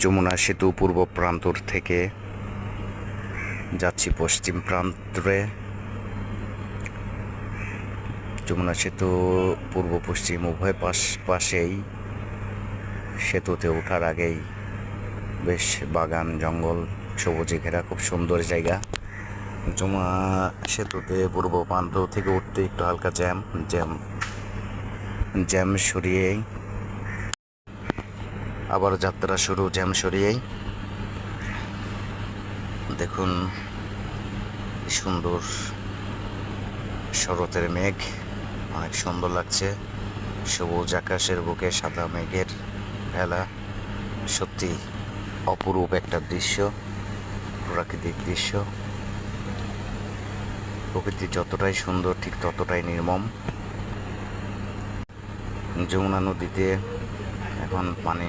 যমুনা সেতু পূর্ব প্রান্তর থেকে যাচ্ছি পশ্চিম প্রান্তরে। যমুনা সেতু পূর্ব পশ্চিম উভয় পাশেই সেতুতে ওঠার আগেই বেশ বাগান জঙ্গল সবুজে ঘেরা খুব সুন্দর জায়গা। যমুনা সেতুতে পূর্ব প্রান্ত থেকে উঠতে একটু হালকা জ্যাম সরিয়েই আবার যাত্রা শুরু। জ্যাম সরিয়েই দেখুন সুন্দর শরতের মেঘ, অনেক সুন্দর লাগছে। সবুজ আকাশের বুকে সাদা মেঘের ভেলা, সত্যি অপরূপ একটা দৃশ্য, প্রাকৃতিক দৃশ্য। প্রকৃতি যতটাই সুন্দর ঠিক ততটাই নির্মম। যমুনা নদীতে এখন পানি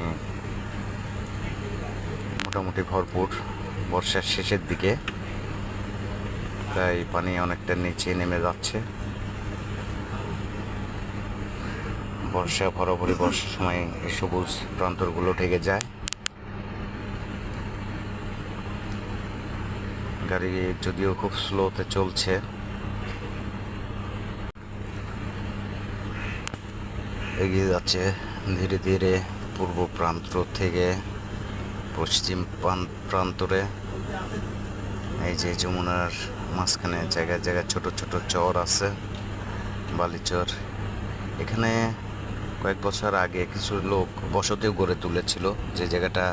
মোটামুটি ভরপুর, বর্ষার শেষের দিকে, তাই পানি অনেকটা নিচে নেমে যাচ্ছে। বর্ষার সময় এই সবুজ প্রান্তরগুলো ঢেকে যায়। গাড়ি যদিও খুব স্লোতে চলছে, এগিয়ে যাচ্ছে ধীরে ধীরে পূর্ব প্রান্ত থেকে পশ্চিম প্রান্তরে। এই যে যমুনার মাঝখানে জায়গায় জায়গায় ছোট ছোট চর আছে, বালিচর। এখানে কয়েক বছর আগে কিছু লোক বসতিও গড়ে তুলেছিল। যে জায়গাটা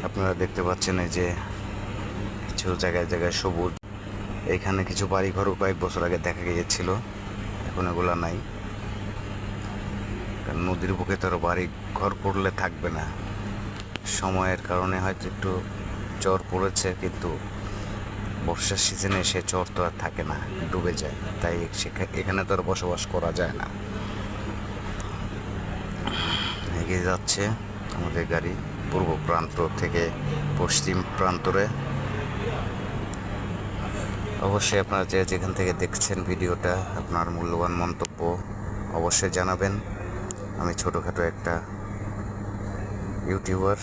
আপনারা দেখতে পাচ্ছেন, এই যে কিছু জায়গায় জায়গায় সবুজ, এখানে কিছু বাড়িঘরও কয়েক বছর আগে দেখা গিয়েছিল, এখন এগুলা নাই। কারণ নদীর বুকে তো বাড়ি ঘর করলে থাকবে না, সময়ের কারণে হয়তো একটু চর পড়েছে, কিন্তু বর্ষার সিজনে সে চর তো আর থাকে না, ডুবে যায়। তাই এখানে তো আর বসবাস করা যায় না। এগিয়ে যাচ্ছে আমাদের গাড়ি পূর্ব প্রান্ত থেকে পশ্চিম প্রান্তরে। অবশ্যই আপনারা যেখান থেকে দেখছেন ভিডিওটা, আপনার মূল্যবান মন্তব্য অবশ্যই জানাবেন। আমি ছোটোখাটো একটা ইউটিউবার,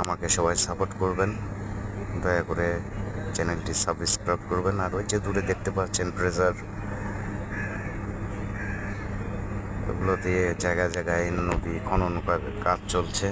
আমাকে সবাই সাপোর্ট করবেন, দয়া করে চ্যানেলটি সাবস্ক্রাইব করবেন। আর ওই যে দূরে দেখতে পাচ্ছেন ট্রেজার, ওগুলো দিয়ে জায়গায় জায়গায় নদী খনন কাজ চলছে।